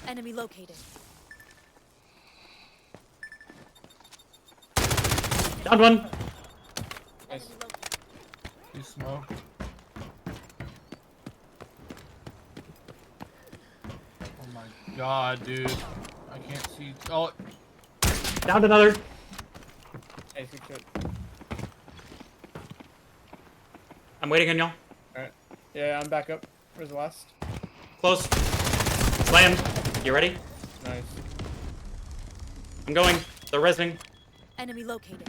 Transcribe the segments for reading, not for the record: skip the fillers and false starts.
Enemy located. Down one. Nice. Enemy located. You smoked. Oh my god, dude. I can't see. Oh, Down another. nice, good shit. I'm waiting on y'all. Alright. Yeah, I'm back up. Where's the last? Close. Slam. You ready? Nice. I'm going. They're resing. Enemy located.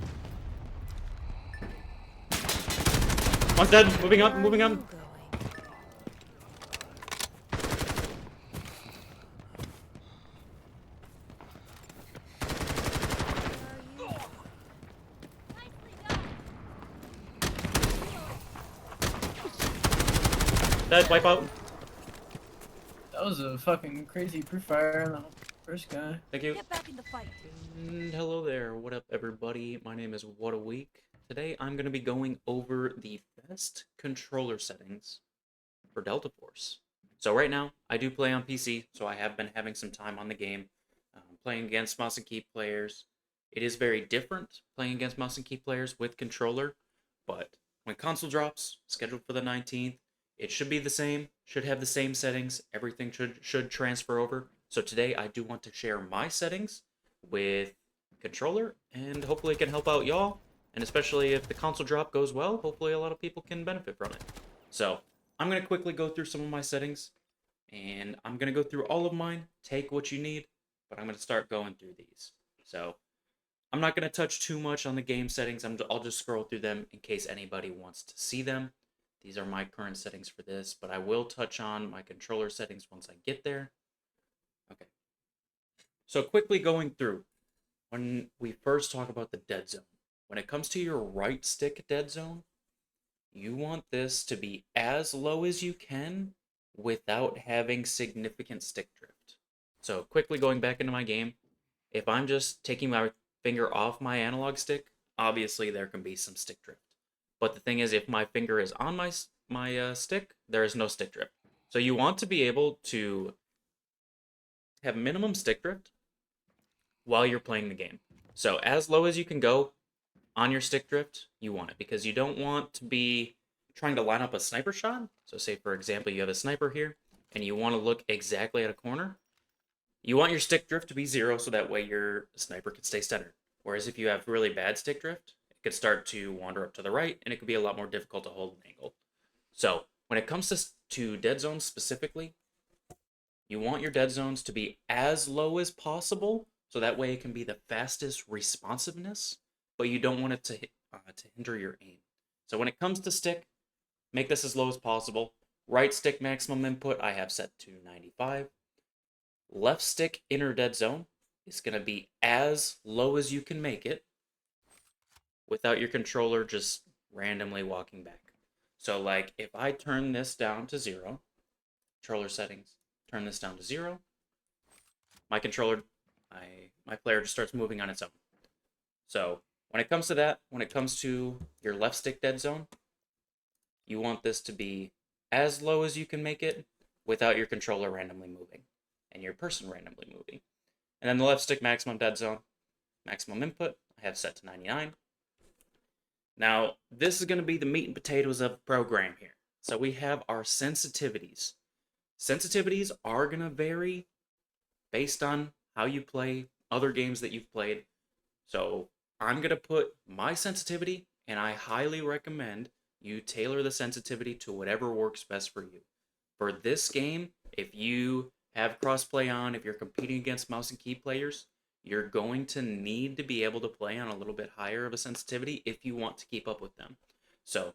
One's dead. Moving up. Where are Moving you up. going? Where are you? Dead. Wipe out. That was a fucking crazy prefire on the first guy. Thank you. Get back in the fight. And hello there. What up, everybody? My name is What a Week. Today, I'm going to be going over the best controller settings for Delta Force. So right now, I do play on PC, so I have been having some time on the game, playing against mouse and key players. It is very different playing against mouse and key players with controller, but when console drops, scheduled for the 19th, it should be the same, should have the same settings, everything should transfer over. So today, I do want to share my settings with controller, and hopefully it can help out y'all, and especially if the console drop goes well, hopefully a lot of people can benefit from it. So, I'm going to quickly go through some of my settings, and I'm going to go through all of mine, take what you need, but I'm going to start going through these. So, I'm not going to touch too much on the game settings, I'll just scroll through them in case anybody wants to see them. These are my current settings for this, but I will touch on my controller settings once I get there. Okay. So quickly going through, when we first talk about the dead zone, when it comes to your right stick dead zone, you want this to be as low as you can without having significant stick drift. So quickly going back into my game, if I'm just taking my finger off my analog stick, obviously there can be some stick drift. But the thing is, if my finger is on my stick, there is no stick drift. So you want to be able to have minimum stick drift while you're playing the game. So as low as you can go on your stick drift, you want it, because you don't want to be trying to line up a sniper shot. So say, for example, you have a sniper here, and you want to look exactly at a corner. You want your stick drift to be 0, so that way your sniper can stay centered. Whereas if you have really bad stick drift, it could start to wander up to the right, and it could be a lot more difficult to hold an angle. So when it comes to dead zones specifically, you want your dead zones to be as low as possible, so that way it can be the fastest responsiveness, but you don't want it to hinder your aim. So when it comes to stick, make this as low as possible. Right stick maximum input I have set to 95. Left stick inner dead zone is going to be as low as you can make it without your controller just randomly walking back. So like if I turn this down to 0, controller settings, turn this down to 0, my controller, my player just starts moving on its own. So when it comes to that, when it comes to your left stick dead zone, you want this to be as low as you can make it without your controller randomly moving and your person randomly moving. And then the left stick maximum dead zone, maximum input, I have set to 99. Now, this is going to be the meat and potatoes of the program here. So we have our sensitivities. Sensitivities are going to vary based on how you play other games that you've played. So I'm going to put my sensitivity, and I highly recommend you tailor the sensitivity to whatever works best for you. For this game, if you have crossplay on, if you're competing against mouse and key players, you're going to need to be able to play on a little bit higher of a sensitivity if you want to keep up with them. So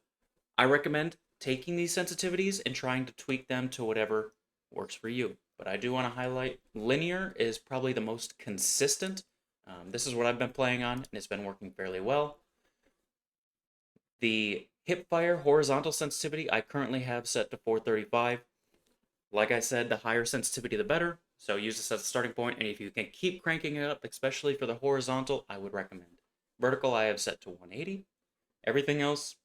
I recommend taking these sensitivities and trying to tweak them to whatever works for you. But I do want to highlight linear is probably the most consistent. This is what I've been playing on, and it's been working fairly well. The hipfire horizontal sensitivity I currently have set to 435. Like I said, the higher sensitivity, the better. So use this as a starting point, and if you can keep cranking it up, especially for the horizontal, I would recommend. Vertical I have set to 180. Everything else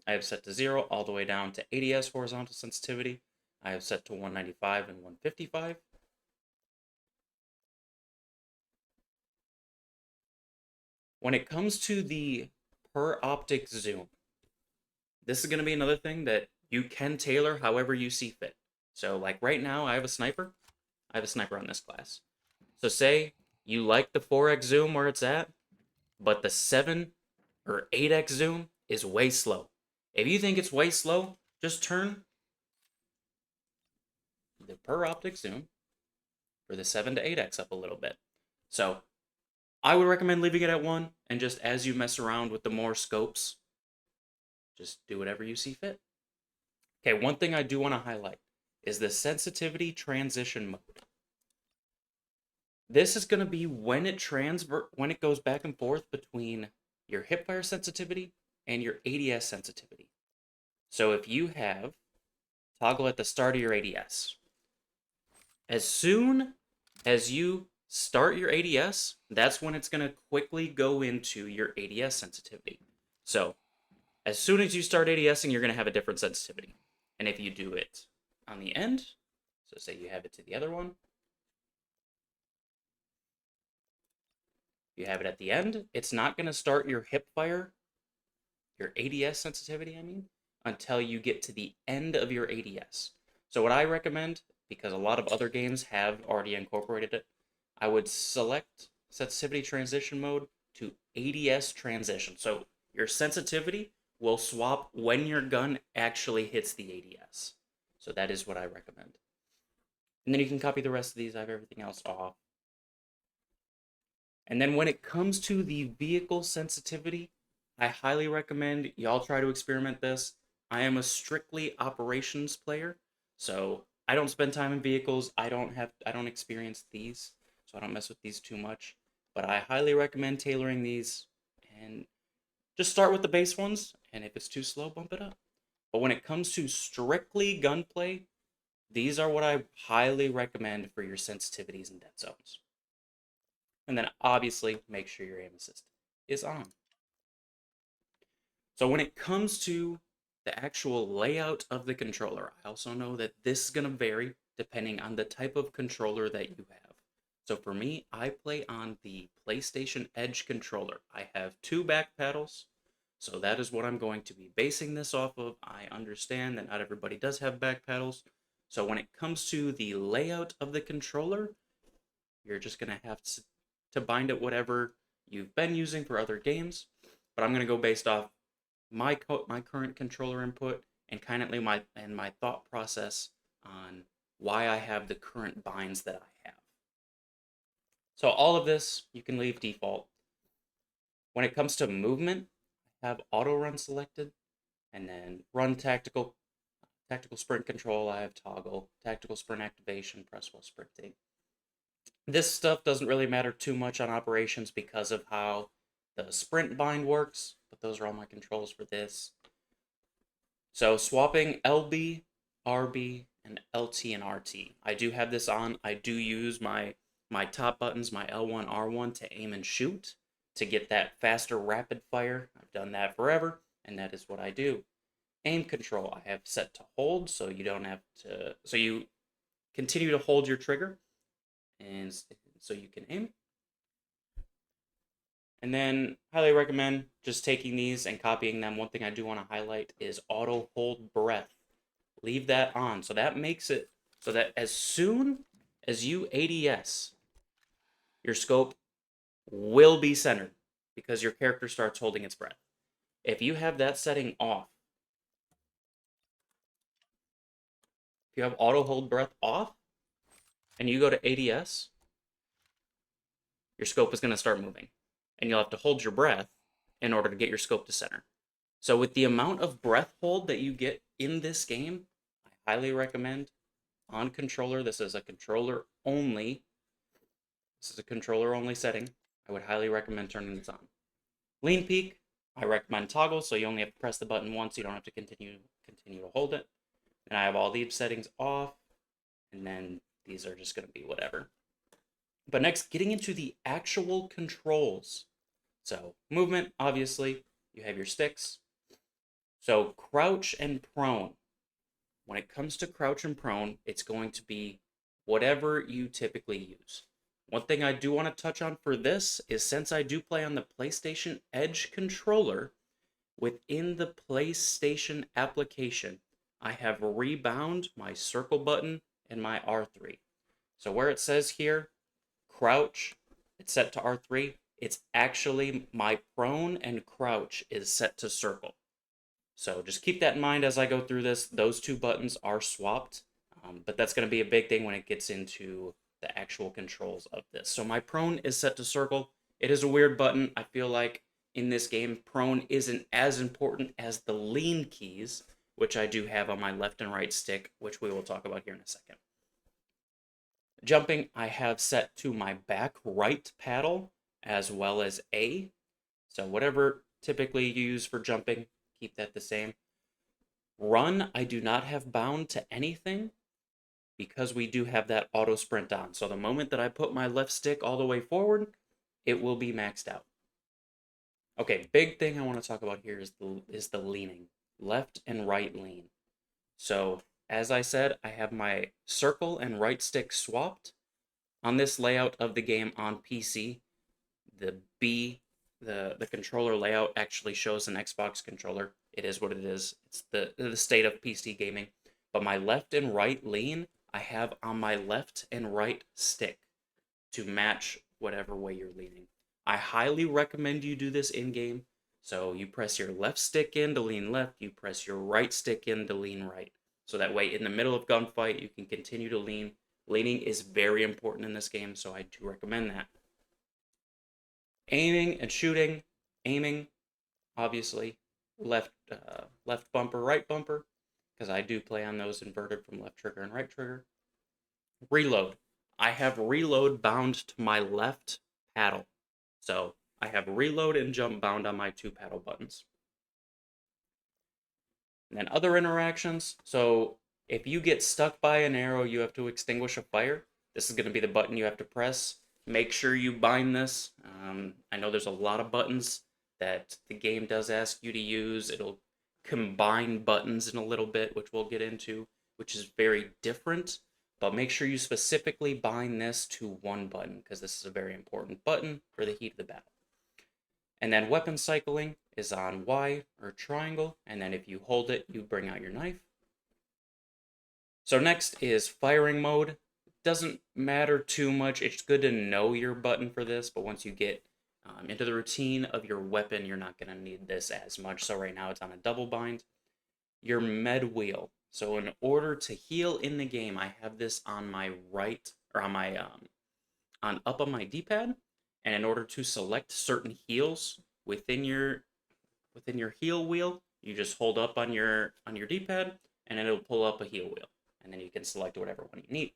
I have set to 0 all the way down to ADS horizontal sensitivity. I have set to 195 and 155. When it comes to the per optic zoom, this is going to be another thing that you can tailor however you see fit. So like right now, I have a sniper. I have a sniper on this class. So say you like the 4x zoom where it's at, but the 7 or 8x zoom is way slow. If you think it's way slow, just turn the per optic zoom for the 7 to 8x up a little bit. So I would recommend leaving it at 1, and just as you mess around with the more scopes, just do whatever you see fit. Okay, one thing I do want to highlight is the sensitivity transition mode. This is going to be when it goes back and forth between your hipfire sensitivity and your ADS sensitivity. So if you have toggle at the start of your ADS, as soon as you start your ADS, that's when it's going to quickly go into your ADS sensitivity. So as soon as you start ADSing, you're going to have a different sensitivity. And if you do it on the end, so say you have it to the other one, you have it at the end, it's not going to start your hipfire, your ADS sensitivity, I mean, until you get to the end of your ADS. So what I recommend, because a lot of other games have already incorporated it, I would select sensitivity transition mode to ADS transition. So your sensitivity will swap when your gun actually hits the ADS. So that is what I recommend. And then you can copy the rest of these. I have everything else off. And then when it comes to the vehicle sensitivity, I highly recommend y'all try to experiment this. I am a strictly operations player, so I don't spend time in vehicles. I don't experience these, so I don't mess with these too much. But I highly recommend tailoring these, and just start with the base ones, and if it's too slow, bump it up. But when it comes to strictly gunplay, these are what I highly recommend for your sensitivities and dead zones. And then obviously make sure your aim assist is on. So when it comes to the actual layout of the controller, I also know that this is going to vary depending on the type of controller that you have. So for me, I play on the PlayStation Edge controller. I have 2 back paddles, so that is what I'm going to be basing this off of. I understand that not everybody does have back paddles. So when it comes to the layout of the controller, you're just going to have to bind it whatever you've been using for other games. But I'm going to go based off my current controller input and kindly my thought process on why I have the current binds that I have. So all of this you can leave default. When it comes to movement, I have auto run selected, and then run tactical sprint control, I have toggle, tactical sprint activation, press while sprinting. This stuff doesn't really matter too much on operations because of how the sprint bind works, but those are all my controls for this. So swapping LB, RB, and LT and RT. I do have this on. I do use my top buttons, my L1, R1 to aim and shoot to get that faster rapid fire. I've done that forever, and that is what I do. Aim control, I have set to hold, so you don't have to, so you continue to hold your trigger, and so you can aim. And then highly recommend just taking these and copying them. One thing I do want to highlight is auto hold breath. Leave that on. So that makes it so that as soon as you ADS, your scope will be centered because your character starts holding its breath. If you have that setting off, if you have auto hold breath off and you go to ADS, your scope is going to start moving. And you'll have to hold your breath in order to get your scope to center. So with the amount of breath hold that you get in this game, I highly recommend on controller. This is a controller only. This is a controller only setting. I would highly recommend turning this on. Lean peak, I recommend toggle, so you only have to press the button once. You don't have to continue to hold it. And I have all these settings off, and then these are just going to be whatever. But next, getting into the actual controls. So movement, obviously, you have your sticks. So crouch and prone. when it comes to crouch and prone, it's going to be whatever you typically use. One thing I do want to touch on for this is since I do play on the PlayStation Edge controller, within the PlayStation application, I have rebound my circle button and my R3. So where it says here, crouch, it's set to R3, it's actually my prone and crouch is set to circle. So just keep that in mind as I go through this. Those two buttons are swapped, but that's going to be a big thing when it gets into the actual controls of this. So my prone is set to circle. It is a weird button. I feel like in this game, prone isn't as important as the lean keys, which I do have on my left and right stick, which we will talk about here in a second. Jumping, I have set to my back right paddle as well as A. So whatever typically you use for jumping, keep that the same. Run, I do not have bound to anything because we do have that auto sprint on. So the moment that I put my left stick all the way forward, it will be maxed out. Okay, big thing I want to talk about here is the leaning. Left and right lean. So as I said, I have my circle and right stick swapped. On this layout of the game on PC, the controller layout actually shows an Xbox controller. It is what it is. It's the state of PC gaming. But my left and right lean, I have on my left and right stick to match whatever way you're leaning. I highly recommend you do this in-game. So you press your left stick in to lean left, you press your right stick in to lean right. So that way in the middle of gunfight, you can continue to lean. Leaning is very important in this game, so I do recommend that. Aiming and shooting. Aiming, obviously, left bumper, right bumper, because I do play on those inverted from left trigger and right trigger. Reload. I have reload bound to my left paddle. So I have reload and jump bound on my two paddle buttons. And then other interactions. So if you get stuck by an arrow, you have to extinguish a fire. This is going to be the button you have to press. Make sure you bind this. I know there's a lot of buttons that the game does ask you to use. It'll combine buttons in a little bit, which we'll get into, which is very different. But make sure you specifically bind this to one button, because this is a very important button for the heat of the battle. And then weapon cycling is on Y or triangle, and then if you hold it, you bring out your knife. So next is firing mode. Doesn't matter too much. It's good to know your button for this, but once you get into the routine of your weapon, you're not going to need this as much. So right now it's on a double bind. Your med wheel. So in order to heal in the game, I have this on my right, or on my up on my D-pad, and in order to select certain heals within your heal wheel, you just hold up on your D-pad, and it'll pull up a heal wheel, and then you can select whatever one you need.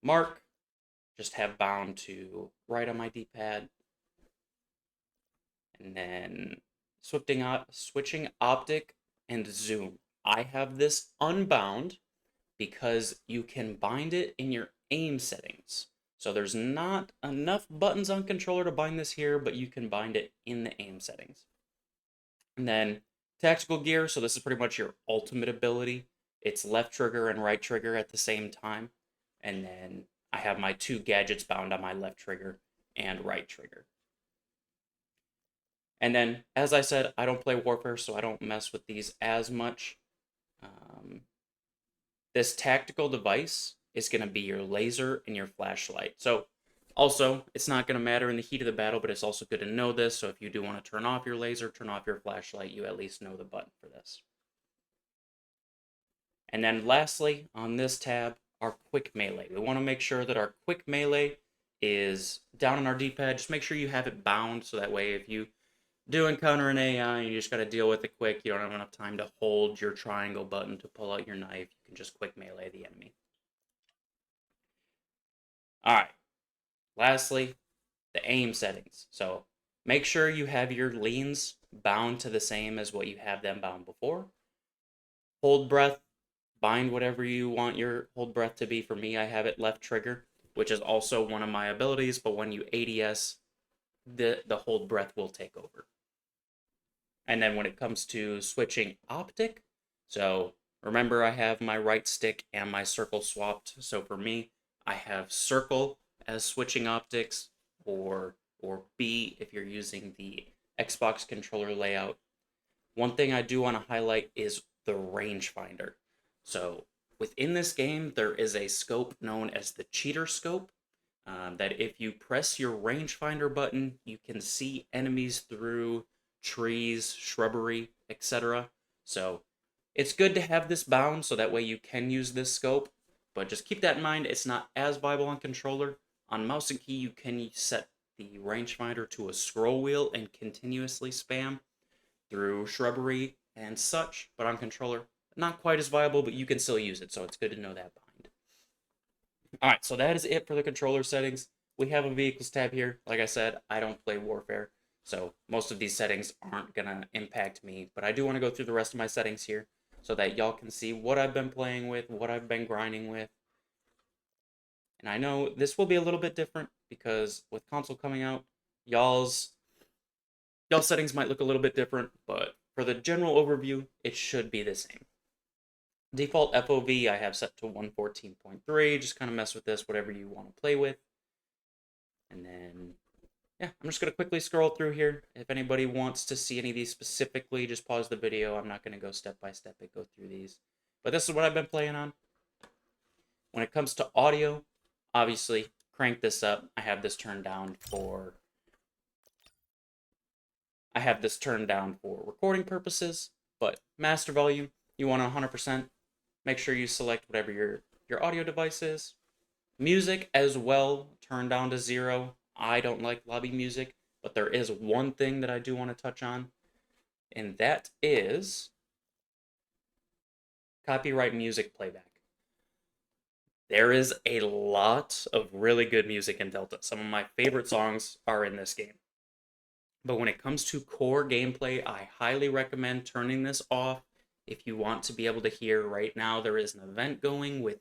Mark, just have bound to right on my D-pad, and then switching optic and zoom. I have this unbound because you can bind it in your aim settings. So there's not enough buttons on controller to bind this here, but you can bind it in the aim settings. And then tactical gear, so this is pretty much your ultimate ability. It's left trigger and right trigger at the same time. And then I have my two gadgets bound on my left trigger and right trigger. And then, as I said, I don't play Warfare, so I don't mess with these as much. This tactical device is going to be your laser and your flashlight. So, also, it's not going to matter in the heat of the battle, but it's also good to know this. So if you do want to turn off your laser, turn off your flashlight, you at least know the button for this. And then lastly, on this tab, our quick melee. We want to make sure that our quick melee is down on our D-pad. Just make sure you have it bound, so that way if you do encounter an AI and you just got to deal with it quick, you don't have enough time to hold your triangle button to pull out your knife. You can just quick melee the enemy. Alright, lastly, the aim settings. So make sure you have your leans bound to the same as what you have them bound before. Hold breath, bind whatever you want your hold breath to be. For me, I have it left trigger, which is also one of my abilities, but when you ADS, the hold breath will take over. And then when it comes to switching optic, so Remember, I have my right stick and my circle swapped. So for me, I have circle as switching optics, or B if you're using the Xbox controller layout. One thing I do want to highlight is the rangefinder. So within this game, there is a scope known as the cheater scope. That if you press your rangefinder button, you can see enemies through trees, shrubbery, etc. So it's good to have this bound so that way you can use this scope, but just keep that in mind. It's not as viable on controller. On mouse and key, you can set the rangefinder to a scroll wheel and continuously spam through shrubbery and such, but on controller, not quite as viable, but you can still use it, so it's good to know that bind. Alright, so that is it for the controller settings. We have a vehicles tab here. Like I said, I don't play Warfare, so most of these settings aren't gonna impact me, but I do want to go through the rest of my settings here so that y'all can see what I've been playing with, what I've been grinding with. And I know this will be a little bit different because with console coming out, y'all's settings might look a little bit different, but for the general overview, it should be the same. Default FOV I have set to 114.3, just kind of mess with this, whatever you want to play with. And then, yeah, I'm just going to quickly scroll through here. If anybody wants to see any of these specifically, just pause the video. I'm not going to go step by step and go through these. But this is what I've been playing on. When it comes to audio, obviously, crank this up. I have this turned down for recording purposes, but master volume, you want 100%. Make sure you select whatever your audio device is. Music as well, turn down to 0. I don't like lobby music, but there is one thing that I do want to touch on, and that is copyright music playback. There is a lot of really good music in Delta. Some of my favorite songs are in this game. But when it comes to core gameplay, I highly recommend turning this off if you want to be able to hear. Right now, there is an event going with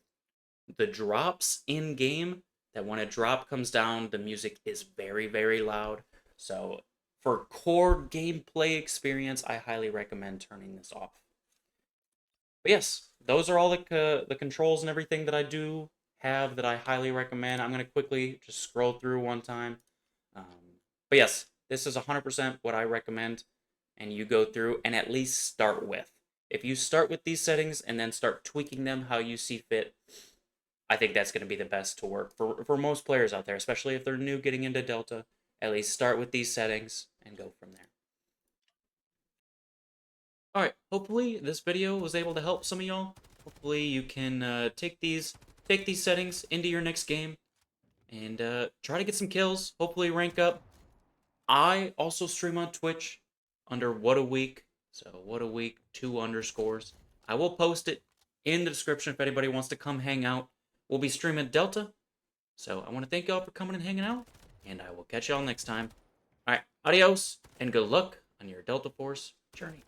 the drops in game, that when a drop comes down, the music is very, very loud. So for core gameplay experience, I highly recommend turning this off. But yes, those are all the controls and everything that I do have that I highly recommend. I'm going to quickly just scroll through one time. But yes, this is 100% what I recommend, and you go through and at least start with. If you start with these settings and then start tweaking them how you see fit, I think that's going to be the best to work for most players out there, especially if they're new getting into Delta. At least start with these settings and go from there. Alright, hopefully this video was able to help some of y'all. Hopefully you can take these settings into your next game and try to get some kills, hopefully rank up. I also stream on Twitch under What a Week, so What a Week 2_. I will post it in the description if anybody wants to come hang out. We'll be streaming Delta, so I want to thank y'all for coming and hanging out, and I will catch y'all next time. Alright, adios, and good luck on your Delta Force journey.